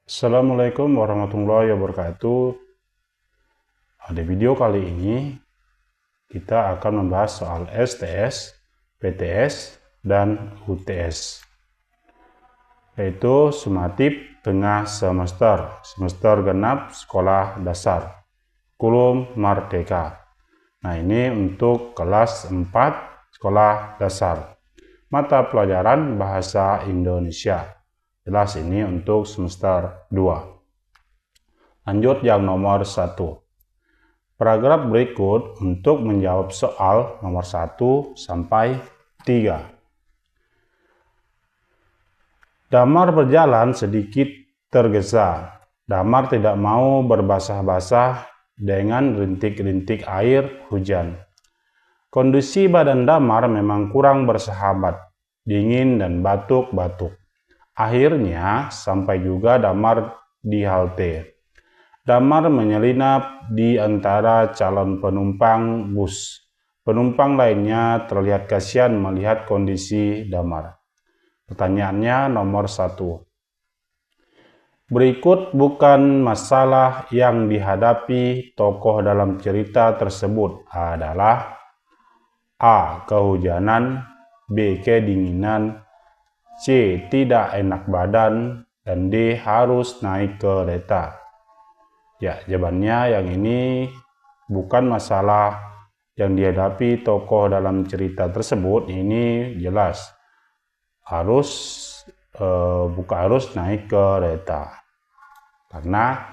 Assalamualaikum warahmatullahi wabarakatuh. Di video kali ini kita akan membahas soal STS, PTS, dan UTS, yaitu sumatif tengah semester genap sekolah dasar, kurikulum merdeka. Nah, ini untuk kelas 4 sekolah dasar, mata pelajaran bahasa Indonesia. Jelas ini untuk semester 2. Lanjut yang nomor 1. Paragraf berikut untuk menjawab soal nomor 1 sampai 3. Damar berjalan sedikit tergesa. Damar tidak mau berbasah-basah dengan rintik-rintik air hujan. Kondisi badan Damar memang kurang bersahabat, dingin dan batuk-batuk. Akhirnya sampai juga Damar di halte. Damar menyelinap di antara calon penumpang bus. Penumpang lainnya terlihat kasihan melihat kondisi Damar. Pertanyaannya nomor 1. Berikut bukan masalah yang dihadapi tokoh dalam cerita tersebut adalah A. Kehujanan, B. Kedinginan, C. Tidak enak badan, dan D. Harus naik kereta. Ya, jawabannya yang ini bukan masalah yang dihadapi tokoh dalam cerita tersebut. Ini jelas harus naik kereta, karena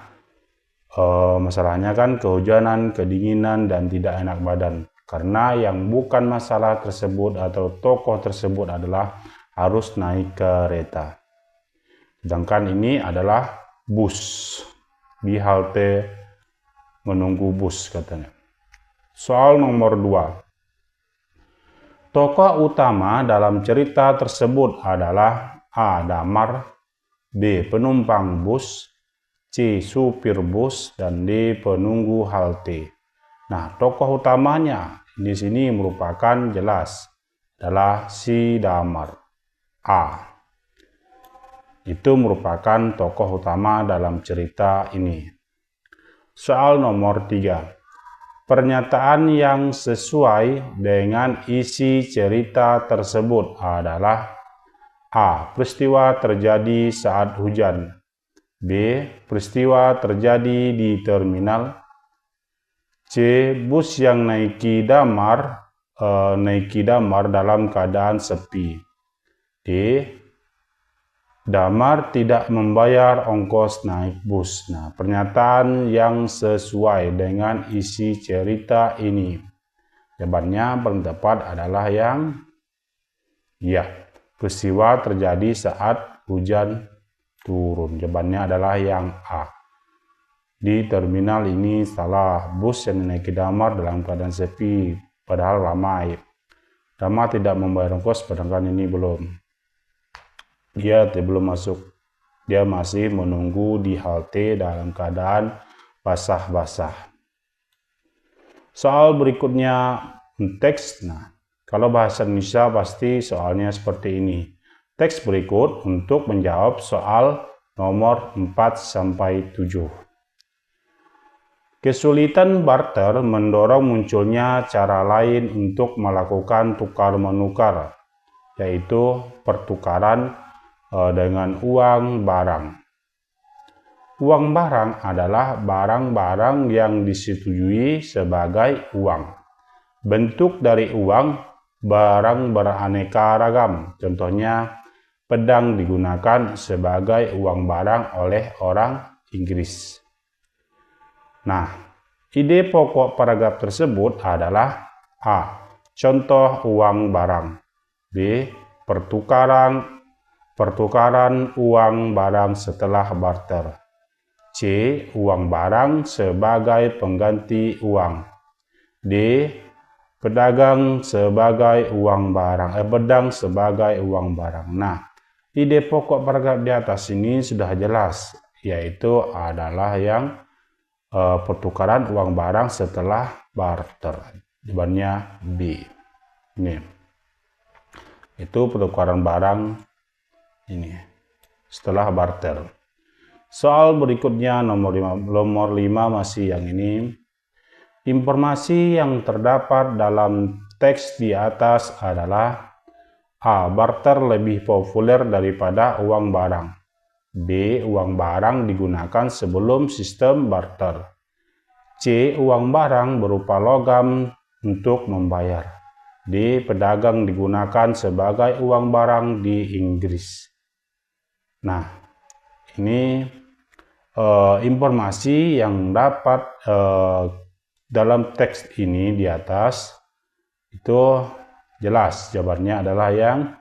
masalahnya kan kehujanan, kedinginan, dan tidak enak badan. Karena yang bukan masalah tersebut atau tokoh tersebut adalah harus naik kereta. Sedangkan ini adalah bus, di halte menunggu bus katanya. Soal nomor 2. Tokoh utama dalam cerita tersebut adalah A. Damar, B. Penumpang bus, C. Supir bus, dan D. Penunggu halte. Nah, tokoh utamanya di sini merupakan jelas adalah si Damar. A. Itu merupakan tokoh utama dalam cerita ini. Soal nomor 3. Pernyataan yang sesuai dengan isi cerita tersebut adalah A. Peristiwa terjadi saat hujan, B. Peristiwa terjadi di terminal, C. Bus yang naiki Damar dalam keadaan sepi, D. Damar tidak membayar ongkos naik bus. Nah, pernyataan yang sesuai dengan isi cerita ini. Jawabannya paling tepat adalah yang peristiwa terjadi saat hujan turun. Jawabannya adalah yang A. Di terminal ini salah, bus yang menaiki Damar dalam keadaan sepi, padahal ramai. Damar tidak membayar ongkos, sedangkan ini belum. Dia belum masuk. Dia masih menunggu di halte dalam keadaan basah-basah. Soal berikutnya teks. Nah, kalau bahasa Indonesia pasti soalnya seperti ini. Teks berikut untuk menjawab soal nomor 4 sampai 7. Kesulitan barter mendorong munculnya cara lain untuk melakukan tukar-menukar, yaitu pertukaran dengan uang barang. Uang barang adalah barang-barang yang disetujui sebagai uang. Bentuk dari uang barang beraneka ragam. Contohnya, pedang digunakan sebagai uang barang oleh orang Inggris. Nah, ide pokok paragraf tersebut adalah A. Contoh uang barang, B. Pertukaran uang barang setelah barter, C. Uang barang sebagai pengganti uang, D. Pedang sebagai uang barang. Nah, ide pokok paragraf di atas ini sudah jelas, yaitu adalah yang pertukaran uang barang setelah barter. Jawabannya B. Ini. Itu pertukaran barang ini setelah barter. Soal berikutnya nomor 5 masih yang ini. Informasi yang terdapat dalam teks di atas adalah A. Barter lebih populer daripada uang barang. B. Uang barang digunakan sebelum sistem barter. C. Uang barang berupa logam untuk membayar. D. Pedagang digunakan sebagai uang barang di Inggris. Nah, ini informasi yang dapat dalam teks ini di atas itu jelas. Jawabannya adalah yang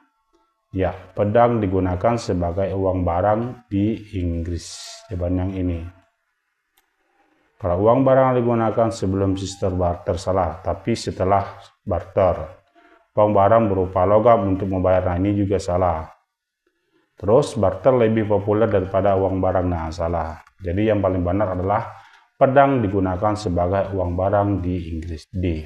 pedang digunakan sebagai uang barang di Inggris. Jawaban yang ini. Kalau uang barang digunakan sebelum sistem barter salah, tapi setelah barter. Uang barang berupa logam untuk membayar, nah ini juga salah. Terus barter lebih populer daripada uang barang, nah salah. Jadi yang paling benar adalah pedang digunakan sebagai uang barang di Inggris. D.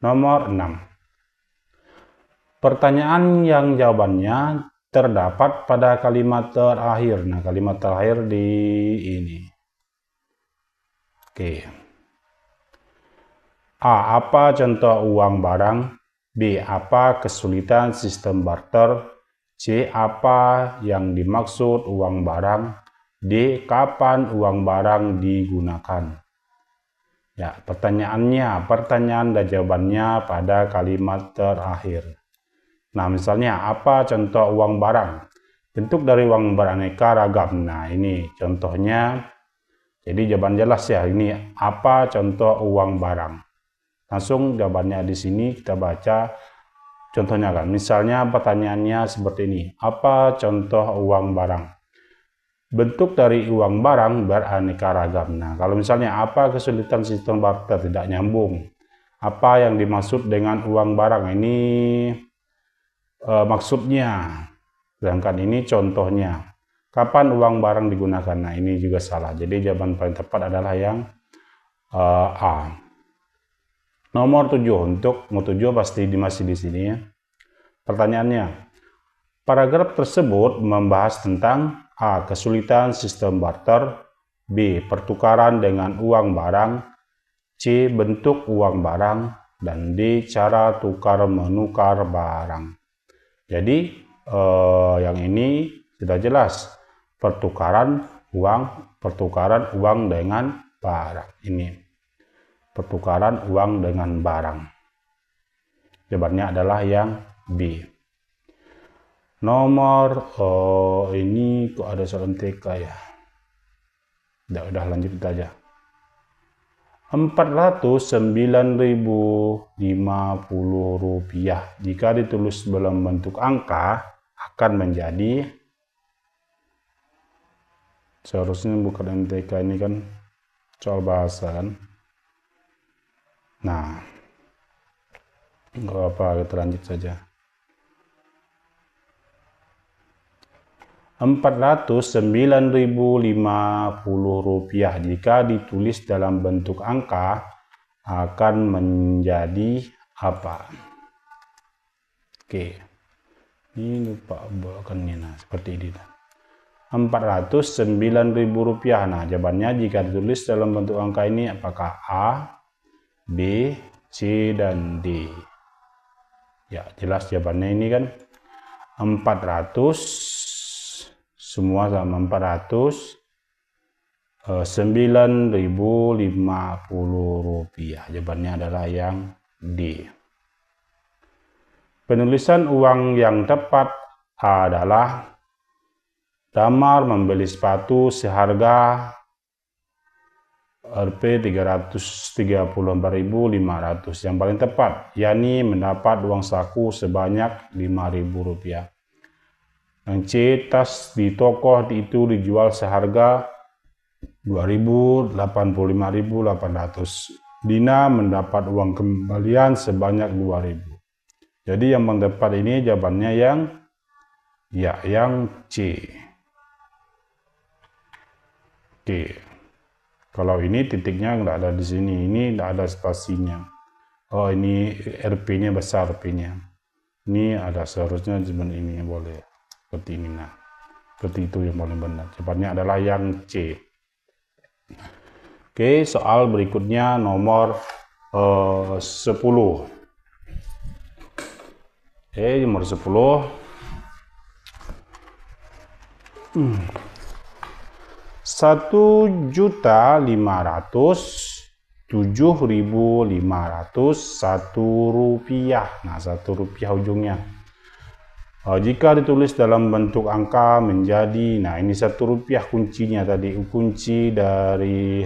Nomor 6. Pertanyaan yang jawabannya terdapat pada kalimat terakhir. Nah, kalimat terakhir di ini. Oke. A. Apa contoh uang barang? B. Apa kesulitan sistem barter? C. Apa yang dimaksud uang barang? D. Kapan uang barang digunakan? Ya, pertanyaan dan jawabannya pada kalimat terakhir. Nah, misalnya apa contoh uang barang? Bentuk dari uang beraneka ragam. Nah, ini contohnya. Jadi jawaban jelas ya, ini apa contoh uang barang? Langsung jawabannya di sini kita baca contohnya kan. Misalnya pertanyaannya seperti ini. Apa contoh uang barang? Bentuk dari uang barang beraneka ragam. Nah, kalau misalnya apa kesulitan sistem barter, tidak nyambung. Apa yang dimaksud dengan uang barang? Ini maksudnya. Sedangkan ini contohnya. Kapan uang barang digunakan? Nah, ini juga salah. Jadi jawaban paling tepat adalah yang A. Nomor 7. Untuk nomor 7 pasti masih di sini ya. Pertanyaannya. Paragraf tersebut membahas tentang A. Kesulitan sistem barter. B. Pertukaran dengan uang barang. C. Bentuk uang barang. Dan D. Cara tukar-menukar barang. Jadi yang ini sudah jelas. Pertukaran uang dengan barang. Ini pertukaran uang dengan barang. Jawabannya adalah yang B. Nomor ini kok ada soal MTK ya. Udah lanjut aja. 409.050 rupiah jika ditulis dalam bentuk angka akan menjadi, seharusnya bukan MTK, ini kan soal bahasa kan. Nah, nggak apa, kita lanjut saja. 409.050 rupiah jika ditulis dalam bentuk angka akan menjadi apa? Oke, ini lupa bukannya. Nah, seperti ini. 409.000 rupiah. Nah, jawabannya jika ditulis dalam bentuk angka ini apakah A, B, C, dan D? Ya, jelas jawabannya ini kan 400, semua sama 409.050 rupiah. Jawabannya adalah yang D. Penulisan uang yang tepat adalah Damar membeli sepatu seharga Rp334.500 yang paling tepat, yakni mendapat uang saku sebanyak Rp5.000. Yang C, tas di toko itu dijual seharga Rp285.800. Dina mendapat uang kembalian sebanyak Rp2.000. Jadi yang paling tepat ini jawabannya yang C. Oke. Kalau ini titiknya nggak ada di sini, ini nggak ada spasinya. Oh, ini RP-nya besar, P-nya. Ini ada seharusnya cuman ini boleh seperti ini. Nah, Seperti itu yang paling benar. Jawabannya adalah yang C. Oke, soal berikutnya nomor 10. Nomor 10. 1.507.501 rupiah. Nah, 1 rupiah ujungnya. Jika ditulis dalam bentuk angka menjadi, nah ini 1 rupiah kuncinya tadi, kunci dari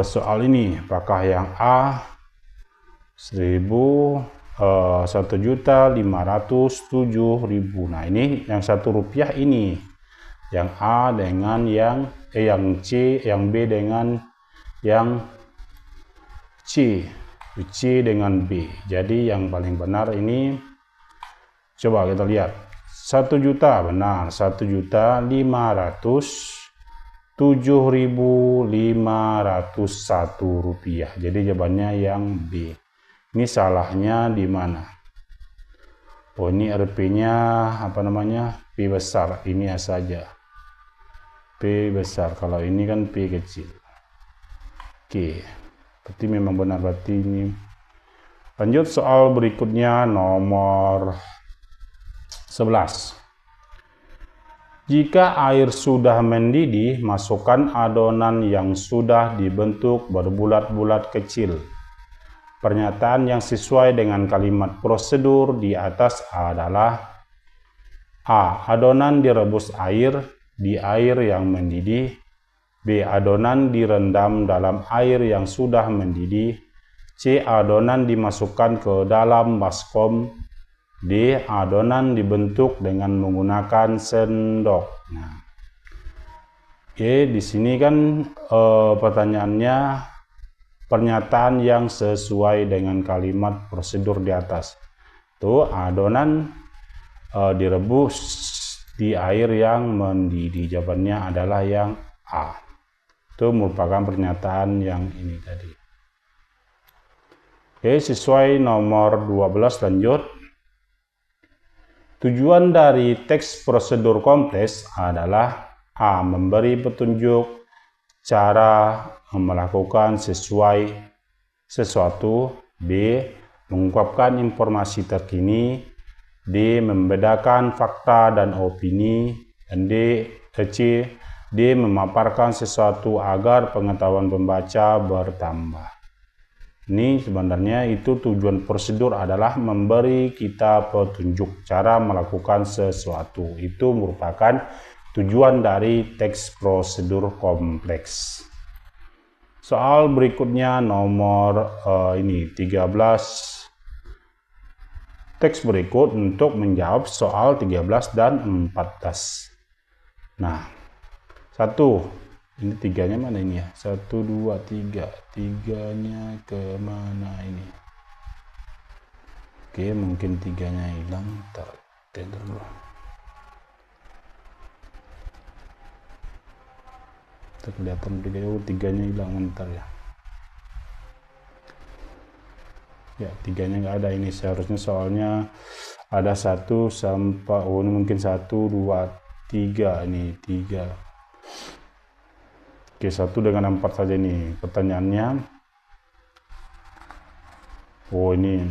soal ini. Apakah yang A 1.507.000. Nah ini yang 1 rupiah ini, yang A dengan yang C, yang B dengan yang C dengan B. Jadi yang paling benar ini, coba kita lihat, 1 juta benar, 1.507.501 rupiah. Jadi jawabannya yang B. Ini salahnya di mana? Oh, ini RP-nya apa namanya? P besar. Ini saja. P besar. Kalau ini kan P kecil. Oke. Berarti memang benar, berarti ini. Lanjut soal berikutnya nomor 11. Jika air sudah mendidih, masukkan adonan yang sudah dibentuk berbulat-bulat kecil. Pernyataan yang sesuai dengan kalimat prosedur di atas adalah: A. Adonan direbus di air yang mendidih. B. Adonan direndam dalam air yang sudah mendidih. C. Adonan dimasukkan ke dalam baskom. D. Adonan dibentuk dengan menggunakan sendok. Nah, di sini kan pertanyaannya pernyataan yang sesuai dengan kalimat prosedur di atas. Tuh, adonan direbus di air yang mendidih. Jawabannya adalah yang A. Itu merupakan pernyataan yang ini tadi. Oke, sesuai nomor 12 lanjut. Tujuan dari teks prosedur kompleks adalah: A. Memberi petunjuk cara melakukan sesuatu. B. Mengungkapkan informasi terkini. D. Membedakan fakta dan opini. Dan C. D. Memaparkan sesuatu agar pengetahuan pembaca bertambah. Ini sebenarnya itu tujuan prosedur adalah memberi kita petunjuk cara melakukan sesuatu. Itu merupakan tujuan dari teks prosedur kompleks. Soal berikutnya nomor 13. Teks berikut untuk menjawab soal 13 dan 14. Nah, 1. Ini 3-nya mana ini ya? 1, 2, 3. 3-nya kemana ini? Oke, mungkin 3-nya hilang. Ntar dulu. Kelihatan 3-nya hilang, bentar ya. Ya, 3-nya nggak ada ini. Seharusnya soalnya ada 1 sampai, ini mungkin 1, 2, 3. Ini 3. Oke, 1 dengan 4 saja ini. Pertanyaannya, ini.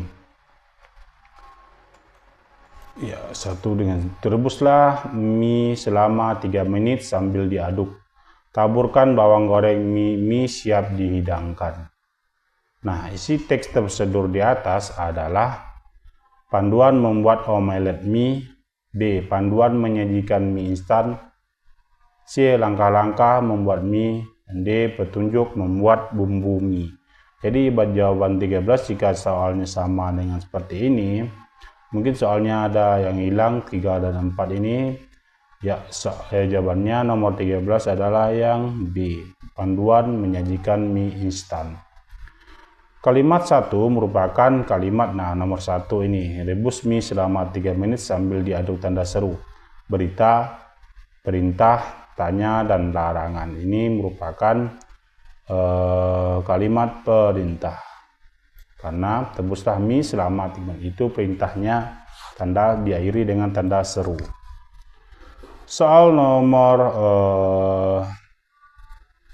Ya, 1 dengan, rebuslah mie selama 3 menit sambil diaduk. Taburkan bawang goreng mie siap dihidangkan. Nah, isi teks prosedur di atas adalah: panduan membuat omelet mie. B. Panduan menyajikan mie instan. C. Langkah-langkah membuat mie. D. Petunjuk membuat bumbu mie. Jadi jawaban 13 jika soalnya sama dengan seperti ini. Mungkin soalnya ada yang hilang 3 dan 4 ini. Ya, jawabannya nomor 13 adalah yang B. Panduan menyajikan mie instan. Kalimat 1 merupakan kalimat, nomor 1 ini. Rebus mie selama 3 menit sambil diaduk tanda seru. Berita, perintah, tanya, dan larangan. Ini merupakan kalimat perintah. Karena rebuslah mie selama 3 menit itu perintahnya, tanda diakhiri dengan tanda seru. Soal nomor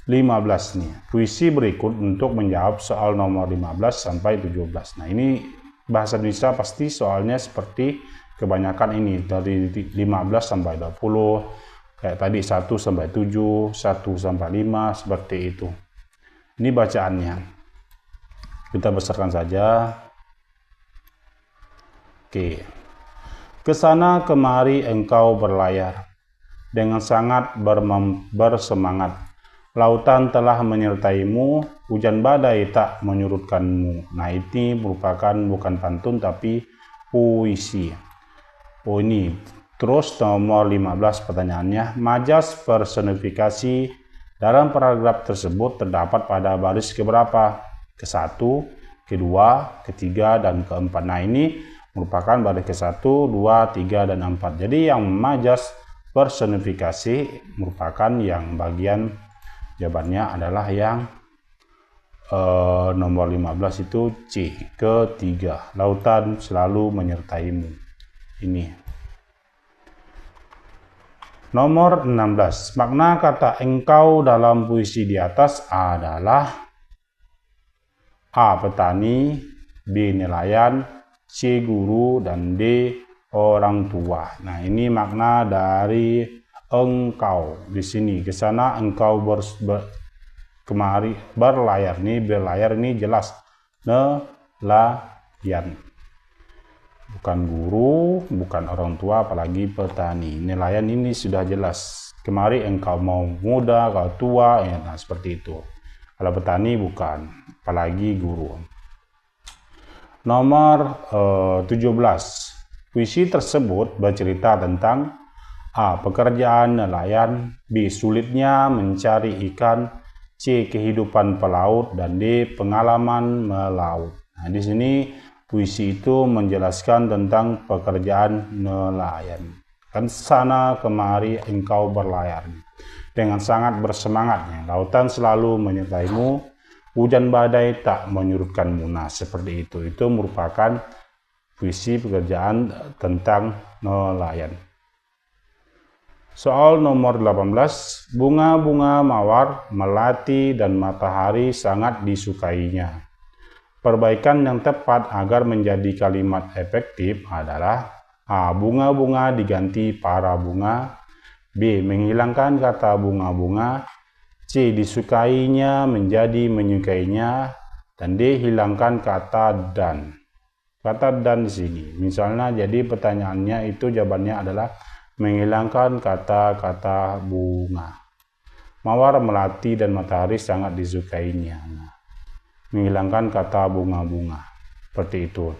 15 nih. Puisi berikut untuk menjawab soal nomor 15 sampai 17. Nah, ini bahasa Indonesia pasti soalnya seperti kebanyakan ini dari 15 sampai 20. Kayak tadi 1 sampai 7, 1 sampai 5 seperti itu. Ini bacaannya. Kita besarkan saja. Oke. Kesana kemari engkau berlayar dengan sangat bersemangat. Lautan telah menyertaimu, hujan badai tak menyurutkanmu. Nah, ini merupakan bukan pantun tapi puisi. Oh, ini. Terus nomor 15 pertanyaannya, majas personifikasi dalam paragraf tersebut terdapat pada baris keberapa? Ke-1, kedua, ketiga, dan keempat. Nah, ini merupakan baris ke-1, 2, 3, dan 4. Jadi yang majas personifikasi merupakan yang bagian jawabannya adalah yang nomor 15 itu C, ketiga. Lautan selalu menyertaimu. Ini. Nomor 16. Makna kata engkau dalam puisi di atas adalah A. Petani, B. Nelayan, C. Guru, dan D. Orang tua. Nah, ini makna dari engkau. Di sini ke sana engkau kemari berlayar. Nih berlayar ini jelas nelayan. Bukan guru, bukan orang tua, apalagi petani. Nelayan ini sudah jelas. Kemari engkau mau muda, kau tua, ya, nah seperti itu. Kalau petani bukan, apalagi guru. Nomor 17. Puisi tersebut bercerita tentang A. Pekerjaan nelayan, B. Sulitnya mencari ikan, C. Kehidupan pelaut, dan D. Pengalaman melaut. Nah, di sini puisi itu menjelaskan tentang pekerjaan nelayan. Kan sana kemari engkau berlayar dengan sangat bersemangatnya. Lautan selalu menyertaimu, hujan badai tak menyurutkanmu. Nah, seperti itu. Itu merupakan puisi pekerjaan tentang nelayan. Soal nomor 18, bunga-bunga mawar, melati, dan matahari sangat disukainya. Perbaikan yang tepat agar menjadi kalimat efektif adalah A. Bunga-bunga diganti para bunga, B. Menghilangkan kata bunga-bunga, C. Disukainya menjadi menyukainya, dan D. Hilangkan kata dan. Kata dan di sini. Misalnya jadi pertanyaannya itu jawabannya adalah menghilangkan kata-kata bunga. Mawar, melati, dan matahari sangat disukainya. Nah, menghilangkan kata bunga-bunga. Seperti itu.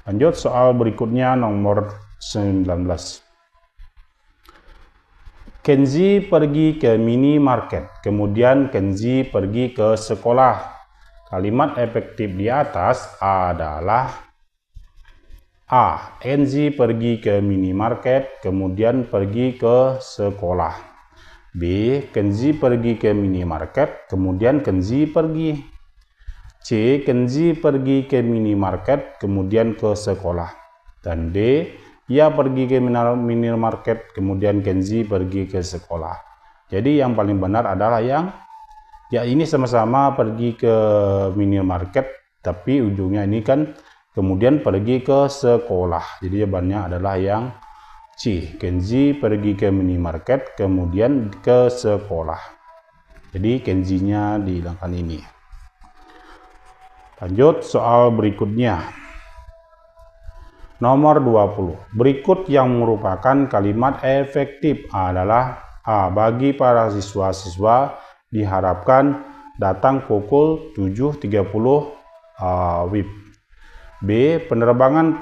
Lanjut soal berikutnya nomor 19. Kenzi pergi ke minimarket, kemudian Kenzi pergi ke sekolah. Kalimat efektif di atas adalah A. Kenzi pergi ke minimarket, kemudian pergi ke sekolah. B. Kenzi pergi ke minimarket, kemudian Kenzi pergi. C. Kenzi pergi ke minimarket, kemudian ke sekolah. Dan D. Ia pergi ke minimarket, kemudian Kenzi pergi ke sekolah. Jadi yang paling benar adalah yang ya ini sama-sama pergi ke minimarket, tapi ujungnya ini kan kemudian pergi ke sekolah. Jadi jawabannya adalah yang C. Kenzi pergi ke minimarket, kemudian ke sekolah. Jadi Kenzinya dihilangkan ini. Lanjut soal berikutnya. Nomor 20. Berikut yang merupakan kalimat efektif adalah A. Bagi para siswa-siswa diharapkan datang pukul 7.30 WIB. B. Penebangan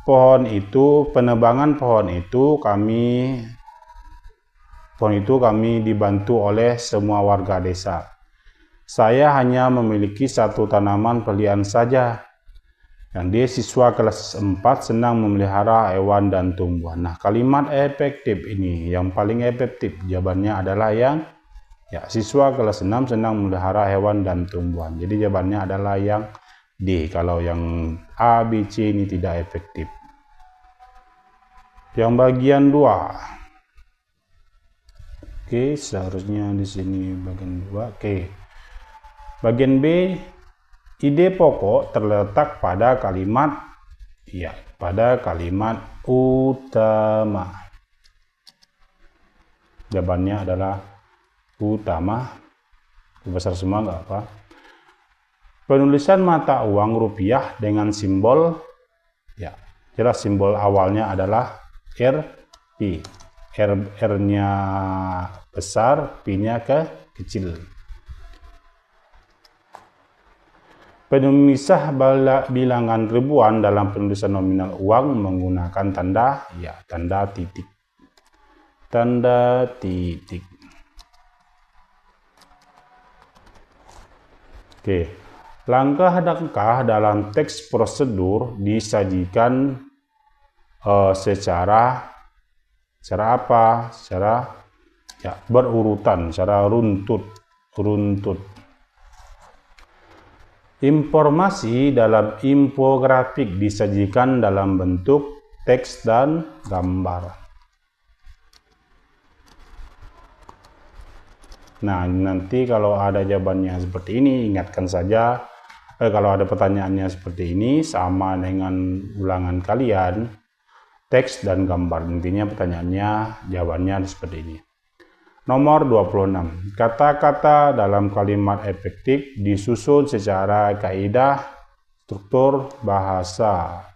pohon itu kami dibantu oleh semua warga desa. Saya hanya memiliki satu tanaman peliharaan saja. Yang D. Siswa kelas 4 senang memelihara hewan dan tumbuhan. Nah, kalimat efektif ini yang paling efektif jawabannya adalah yang ya, siswa kelas 6 senang memelihara hewan dan tumbuhan. Jadi jawabannya adalah yang D. Kalau yang A, B, C ini tidak efektif. Yang bagian 2. Oke, seharusnya di sini bagian 2. Oke. Bagian B, ide pokok terletak pada kalimat utama. Jawabannya adalah utama. Besar semua nggak apa. Penulisan mata uang rupiah dengan simbol, jelas simbol awalnya adalah Rp. R-nya besar, P-nya kecil. Pemisah bilangan ribuan dalam penulisan nominal uang menggunakan tanda titik. Tanda titik. Oke. Langkah-langkah dalam teks prosedur disajikan secara apa? Secara berurutan, secara runtut. Informasi dalam infografik disajikan dalam bentuk teks dan gambar. Nah, nanti kalau ada jawabannya seperti ini, ingatkan saja. Kalau ada pertanyaannya seperti ini, sama dengan ulangan kalian, teks dan gambar. Intinya pertanyaannya, jawabannya seperti ini. Nomor 26. Kata-kata dalam kalimat efektif disusun secara kaidah struktur bahasa.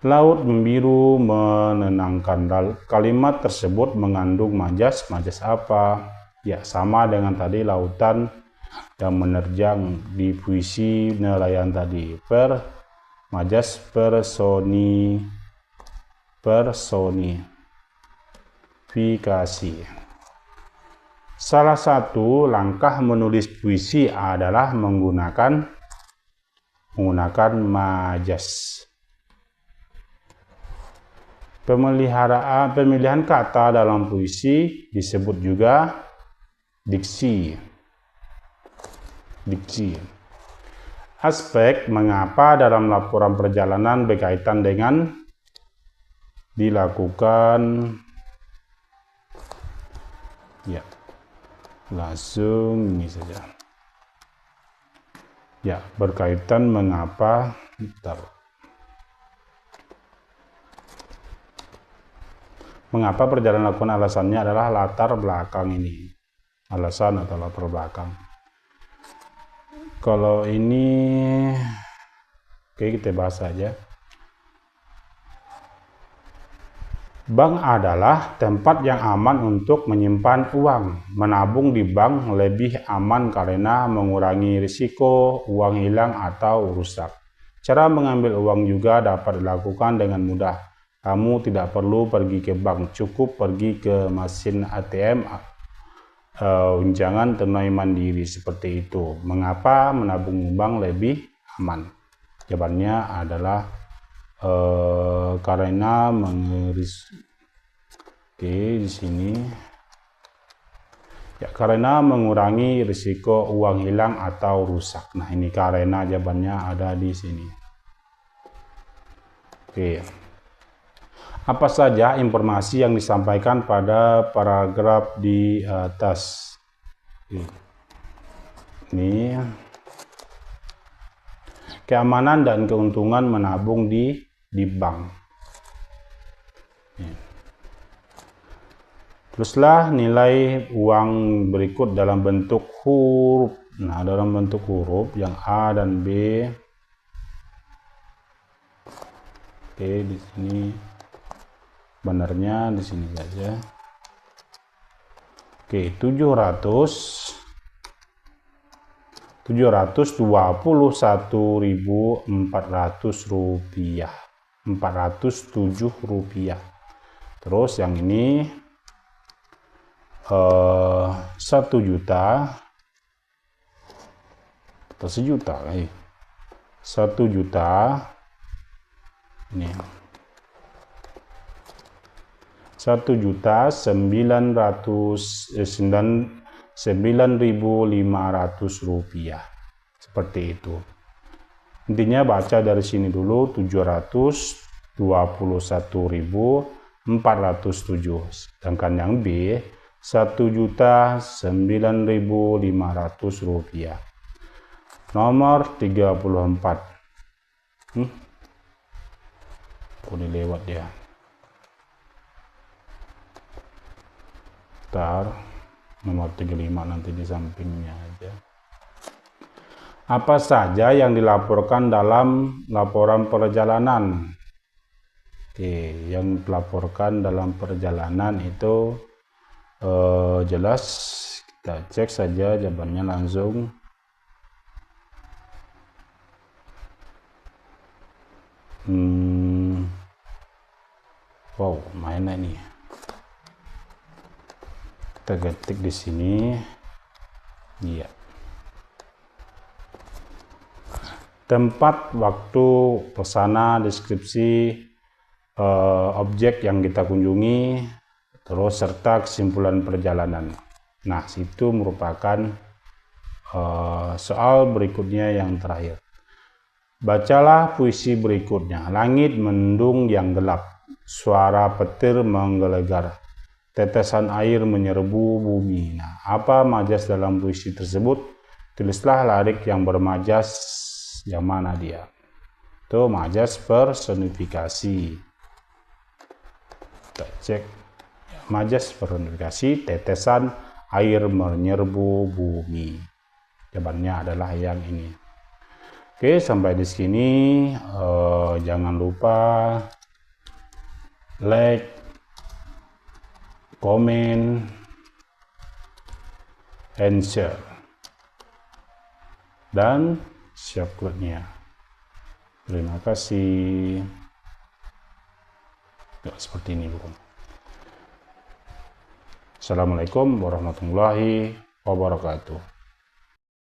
Laut membiru menenangkan. Kalimat tersebut mengandung majas. Majas apa? Sama dengan tadi lautan yang menerjang di puisi nelayan tadi. Majas personifikasi. Salah satu langkah menulis puisi adalah menggunakan majas. Pemilihan kata dalam puisi disebut juga diksi. Aspek mengapa dalam laporan perjalanan berkaitan dengan dilakukan langsung ini saja. Berkaitan mengapa perjalanan lakukan, alasannya adalah latar belakang ini. Alasan atau latar belakang. Kalau ini kita bahas saja. Bank adalah tempat yang aman untuk menyimpan uang. Menabung di bank lebih aman karena mengurangi risiko uang hilang atau rusak. Cara mengambil uang juga dapat dilakukan dengan mudah. Kamu tidak perlu pergi ke bank, cukup pergi ke mesin ATM, unjangan tunai mandiri seperti itu. Mengapa menabung bank lebih aman? Jawabannya adalah karena di sini karena mengurangi risiko uang hilang atau rusak. Nah, ini karena jawabannya ada di sini. Apa saja informasi yang disampaikan pada paragraf di atas? Ini keamanan dan keuntungan menabung di bank. Teruslah nilai uang berikut dalam bentuk huruf. Nah, dalam bentuk huruf yang A dan B. Di sini benarnya di sini saja. 721.400 rupiah. 407 rupiah. Terus yang ini 1 juta atau sejuta, 1 juta ini 1.900.900 rupiah. Seperti itu. Intinya baca dari sini dulu 700 21.407, sedangkan yang B 1.009.500 rupiah. Nomor 34. Boleh lewat ya. Ntar nomor 35 nanti di sampingnya aja. Apa saja yang dilaporkan dalam laporan perjalanan? Oke, yang dilaporkan dalam perjalanan itu jelas, kita cek saja jawabannya langsung. Wow, mainnya nih. Kita ketik di sini. Iya. Tempat, waktu, pesana, deskripsi objek yang kita kunjungi, terus serta kesimpulan perjalanan. Nah, itu merupakan soal berikutnya yang terakhir. Bacalah puisi berikutnya. Langit mendung yang gelap, suara petir menggelegar, tetesan air menyerbu bumi. Nah, apa majas dalam puisi tersebut? Tulislah lirik yang bermajas. Yang mana dia? Itu majas personifikasi. Kita cek. Majas personifikasi, tetesan air menyerbu bumi. Jawabannya adalah yang ini. Oke, sampai di sini. Jangan lupa like, komen, and share. Dan subscribe-nya. Terima kasih. Nggak seperti ini bukan. Assalamualaikum warahmatullahi wabarakatuh.